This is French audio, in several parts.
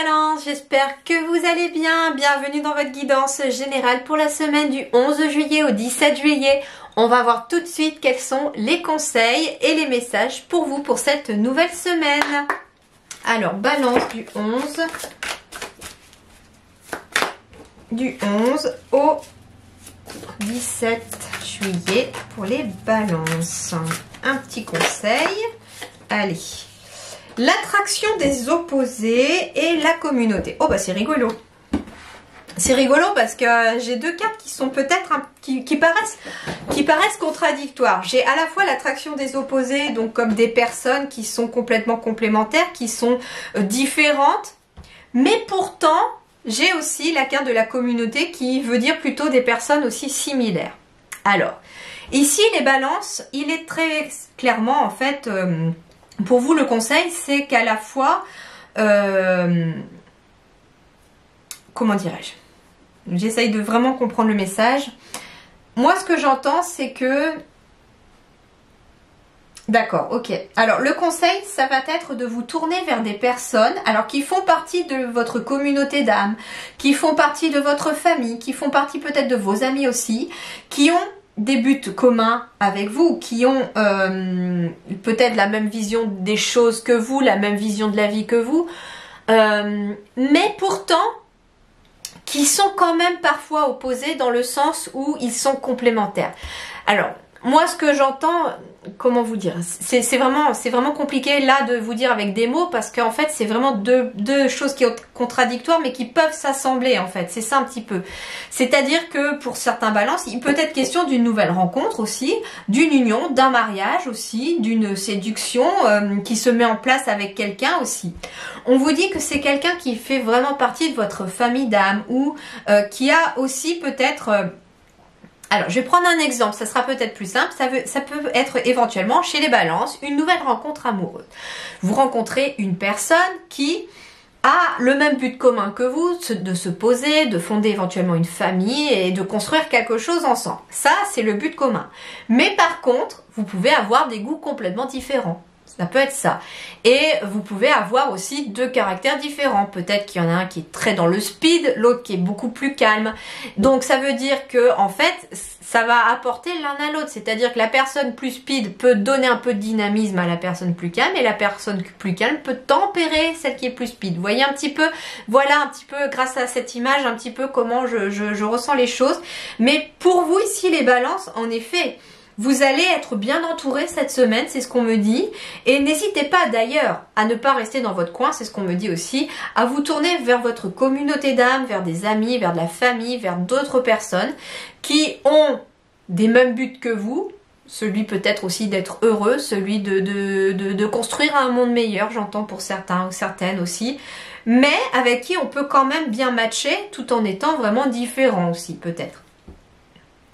Balance, j'espère que vous allez bien. Bienvenue dans votre guidance générale pour la semaine du 11 juillet au 17 juillet. On va voir tout de suite quels sont les conseils et les messages pour vous pour cette nouvelle semaine. Alors, Balance du 11 au 17 juillet pour les balances. Un petit conseil. Allez. L'attraction des opposés et la communauté. Oh bah c'est rigolo. C'est rigolo parce que j'ai deux cartes qui sont peut-être qui paraissent contradictoires. J'ai à la fois l'attraction des opposés, donc comme des personnes qui sont complètement complémentaires, qui sont différentes, mais pourtant j'ai aussi la carte de la communauté qui veut dire plutôt des personnes aussi similaires. Alors, ici les balances, il est très clairement en fait, pour vous le conseil, c'est qu'à la fois, comment dirais-je, j'essaye de vraiment comprendre le message. Moi ce que j'entends c'est que, d'accord, ok. Alors le conseil, ça va être de vous tourner vers des personnes alors qui font partie de votre communauté d'âme, qui font partie de votre famille, qui font partie peut-être de vos amis aussi, qui ont des buts communs avec vous, qui ont peut-être la même vision des choses que vous, la même vision de la vie que vous, mais pourtant qui sont quand même parfois opposés dans le sens où ils sont complémentaires. Alors, moi ce que j'entends, comment vous dire, c'est vraiment compliqué là de vous dire avec des mots parce qu'en fait c'est vraiment deux choses qui sont contradictoires mais qui peuvent s'assembler en fait, c'est ça un petit peu. C'est-à-dire que pour certains balances, il peut être question d'une nouvelle rencontre aussi, d'une union, d'un mariage aussi, d'une séduction qui se met en place avec quelqu'un aussi. On vous dit que c'est quelqu'un qui fait vraiment partie de votre famille d'âme ou qui a aussi peut-être... Alors, je vais prendre un exemple, ça sera peut-être plus simple. Ça peut être éventuellement, chez les balances, une nouvelle rencontre amoureuse. Vous rencontrez une personne qui a le même but commun que vous, de se poser, de fonder éventuellement une famille et de construire quelque chose ensemble. Ça, c'est le but commun. Mais par contre, vous pouvez avoir des goûts complètement différents. Ça peut être ça. Et vous pouvez avoir aussi deux caractères différents. Peut-être qu'il y en a un qui est très dans le speed, l'autre qui est beaucoup plus calme. Donc ça veut dire que en fait, ça va apporter l'un à l'autre. C'est-à-dire que la personne plus speed peut donner un peu de dynamisme à la personne plus calme et la personne plus calme peut tempérer celle qui est plus speed. Vous voyez un petit peu, voilà un petit peu grâce à cette image, un petit peu comment je ressens les choses. Mais pour vous ici les balances, en effet, vous allez être bien entouré cette semaine, c'est ce qu'on me dit. Et n'hésitez pas d'ailleurs à ne pas rester dans votre coin, c'est ce qu'on me dit aussi, à vous tourner vers votre communauté d'âme, vers des amis, vers de la famille, vers d'autres personnes qui ont des mêmes buts que vous. Celui peut-être aussi d'être heureux, celui de construire un monde meilleur, j'entends pour certains ou certaines aussi. Mais avec qui on peut quand même bien matcher tout en étant vraiment différent aussi peut-être.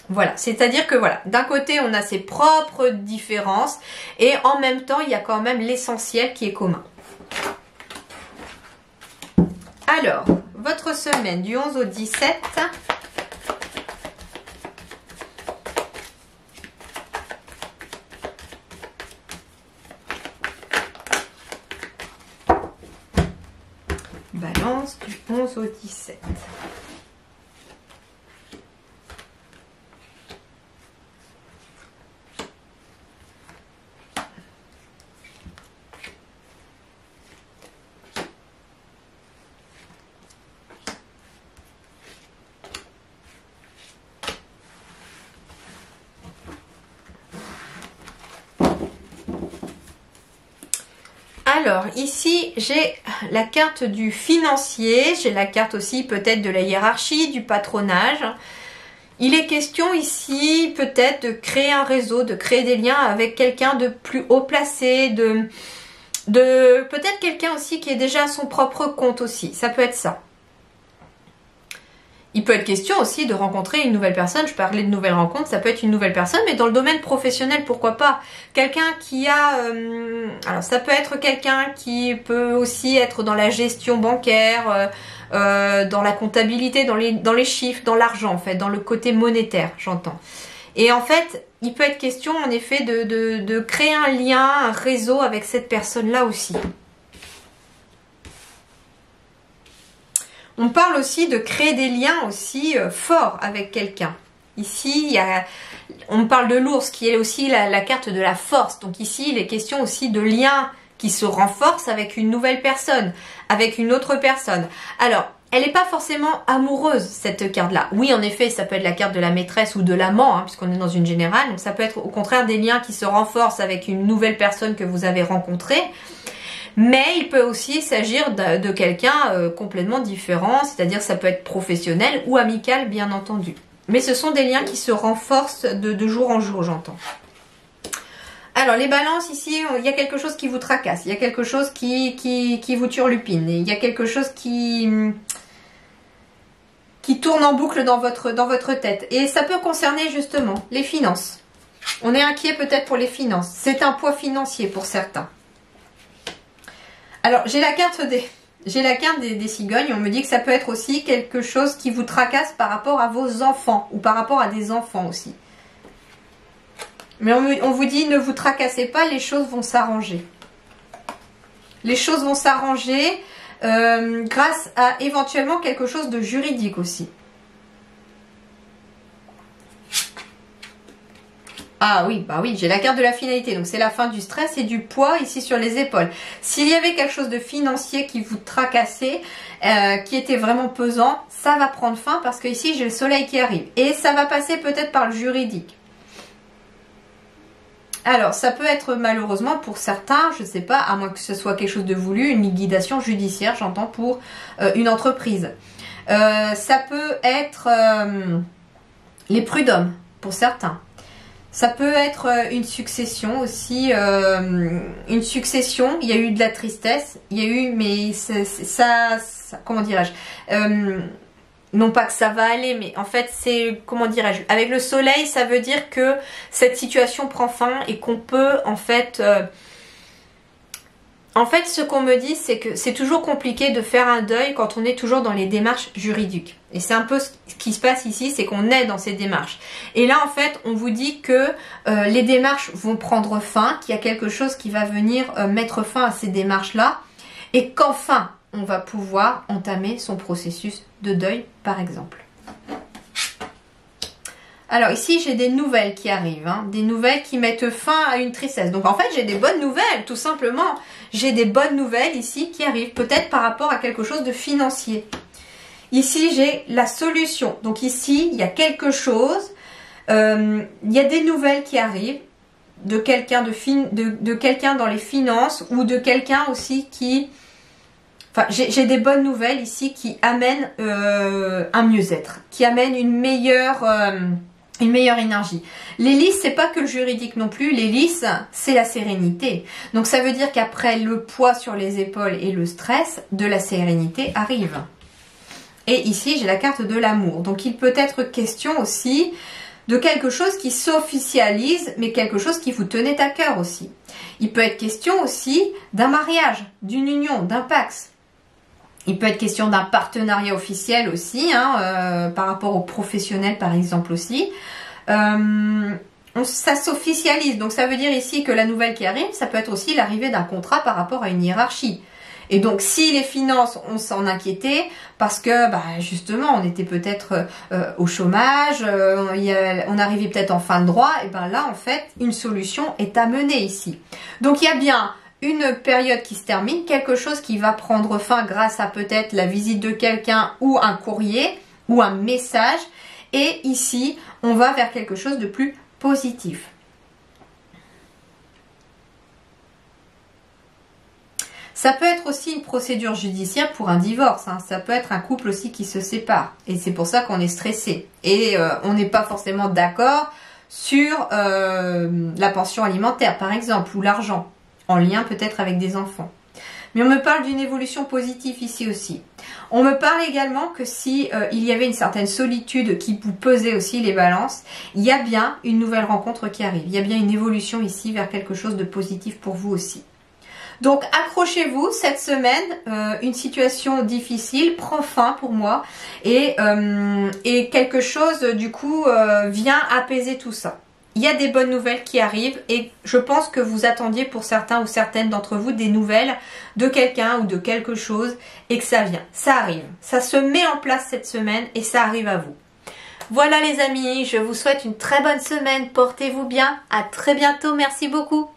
Voilà, c'est-à-dire que voilà, d'un côté on a ses propres différences et en même temps il y a quand même l'essentiel qui est commun. Alors, votre semaine du 11 au 17. Balance du 11 au 17. Alors ici j'ai la carte du financier, j'ai la carte aussi peut-être de la hiérarchie, du patronage. Il est question ici peut-être de créer un réseau, de créer des liens avec quelqu'un de plus haut placé, de peut-être quelqu'un aussi qui est déjà à son propre compte aussi, ça peut être ça. Il peut être question aussi de rencontrer une nouvelle personne. Je parlais de nouvelles rencontres, ça peut être une nouvelle personne, mais dans le domaine professionnel, pourquoi pas. Quelqu'un qui a... alors ça peut être quelqu'un qui peut aussi être dans la gestion bancaire, dans la comptabilité, dans les chiffres, dans l'argent en fait, dans le côté monétaire, j'entends. Et en fait, il peut être question en effet de créer un lien, un réseau avec cette personne-là aussi. On parle aussi de créer des liens aussi forts avec quelqu'un. Ici, on parle de l'ours qui est aussi la carte de la force. Donc ici, il est question aussi de liens qui se renforcent avec une nouvelle personne, avec une autre personne. Alors, elle n'est pas forcément amoureuse, cette carte-là. Oui, en effet, ça peut être la carte de la maîtresse ou de l'amant, hein, puisqu'on est dans une générale. Donc ça peut être au contraire des liens qui se renforcent avec une nouvelle personne que vous avez rencontrée. Mais il peut aussi s'agir de quelqu'un complètement différent, c'est-à-dire ça peut être professionnel ou amical, bien entendu. Mais ce sont des liens qui se renforcent de jour en jour, j'entends. Alors, les balances, ici, il y a quelque chose qui vous tracasse. Il y a quelque chose qui vous turlupine. Il y a quelque chose qui tourne en boucle dans votre tête. Et ça peut concerner, justement, les finances. On est inquiet peut-être pour les finances. C'est un poids financier pour certains. Alors, j'ai la carte des cigognes. On me dit que ça peut être aussi quelque chose qui vous tracasse par rapport à vos enfants. Ou par rapport à des enfants aussi. Mais on vous dit, ne vous tracassez pas, les choses vont s'arranger. Les choses vont s'arranger grâce à éventuellement quelque chose de juridique aussi. Ah oui, bah oui, j'ai la carte de la finalité. Donc c'est la fin du stress et du poids ici sur les épaules. S'il y avait quelque chose de financier qui vous tracassait, qui était vraiment pesant, ça va prendre fin parce que ici j'ai le soleil qui arrive. Et ça va passer peut-être par le juridique. Alors, ça peut être malheureusement pour certains, je ne sais pas, à moins que ce soit quelque chose de voulu, une liquidation judiciaire, j'entends, pour une entreprise. Ça peut être les prud'hommes, pour certains. Ça peut être une succession aussi, une succession, il y a eu de la tristesse, il y a eu, mais ça comment dirais-je, non pas que ça va aller, mais en fait c'est, comment dirais-je, avec le soleil ça veut dire que cette situation prend fin et qu'on peut en fait ce qu'on me dit c'est que c'est toujours compliqué de faire un deuil quand on est toujours dans les démarches juridiques. Et c'est un peu ce qui se passe ici, c'est qu'on est dans ces démarches. Et là en fait on vous dit que les démarches vont prendre fin, qu'il y a quelque chose qui va venir mettre fin à ces démarches-là et qu'enfin on va pouvoir entamer son processus de deuil, par exemple. Alors ici, j'ai des nouvelles qui arrivent, hein, des nouvelles qui mettent fin à une tristesse. Donc en fait, j'ai des bonnes nouvelles, tout simplement. J'ai des bonnes nouvelles ici qui arrivent, peut-être par rapport à quelque chose de financier. Ici, j'ai la solution. Donc ici, il y a quelque chose, il y a des nouvelles qui arrivent de quelqu'un de quelqu'un dans les finances ou de quelqu'un aussi qui... Enfin, j'ai des bonnes nouvelles ici qui amènent un mieux-être, qui amènent une meilleure énergie. L'hélice, c'est pas que le juridique non plus. L'hélice, c'est la sérénité. Donc ça veut dire qu'après le poids sur les épaules et le stress, de la sérénité arrive. Et ici, j'ai la carte de l'amour. Donc il peut être question aussi de quelque chose qui s'officialise, mais quelque chose qui vous tenait à cœur aussi. Il peut être question aussi d'un mariage, d'une union, d'un pax. Il peut être question d'un partenariat officiel aussi, hein, par rapport aux professionnels par exemple aussi. Ça s'officialise, donc ça veut dire ici que la nouvelle qui arrive, ça peut être aussi l'arrivée d'un contrat par rapport à une hiérarchie. Et donc si les finances, on s'en inquiétait parce que justement on était peut-être au chômage, on arrivait peut-être en fin de droit, et bien là en fait une solution est à mener ici. Donc il y a bien une période qui se termine, quelque chose qui va prendre fin grâce à peut-être la visite de quelqu'un ou un courrier ou un message. Et ici, on va vers quelque chose de plus positif. Ça peut être aussi une procédure judiciaire pour un divorce. Hein. Ça peut être un couple aussi qui se sépare. Et c'est pour ça qu'on est stressé. Et on n'est pas forcément d'accord sur la pension alimentaire, par exemple, ou l'argent, en lien peut-être avec des enfants. Mais on me parle d'une évolution positive ici aussi. On me parle également que si il y avait une certaine solitude qui vous pesait aussi les balances, il y a bien une nouvelle rencontre qui arrive. Il y a bien une évolution ici vers quelque chose de positif pour vous aussi. Donc accrochez-vous, cette semaine, une situation difficile prend fin pour moi et quelque chose du coup vient apaiser tout ça. il y a des bonnes nouvelles qui arrivent et je pense que vous attendiez pour certains ou certaines d'entre vous des nouvelles de quelqu'un ou de quelque chose et que ça vient, ça arrive. Ça se met en place cette semaine et ça arrive à vous. Voilà les amis, je vous souhaite une très bonne semaine, portez-vous bien, à très bientôt, merci beaucoup.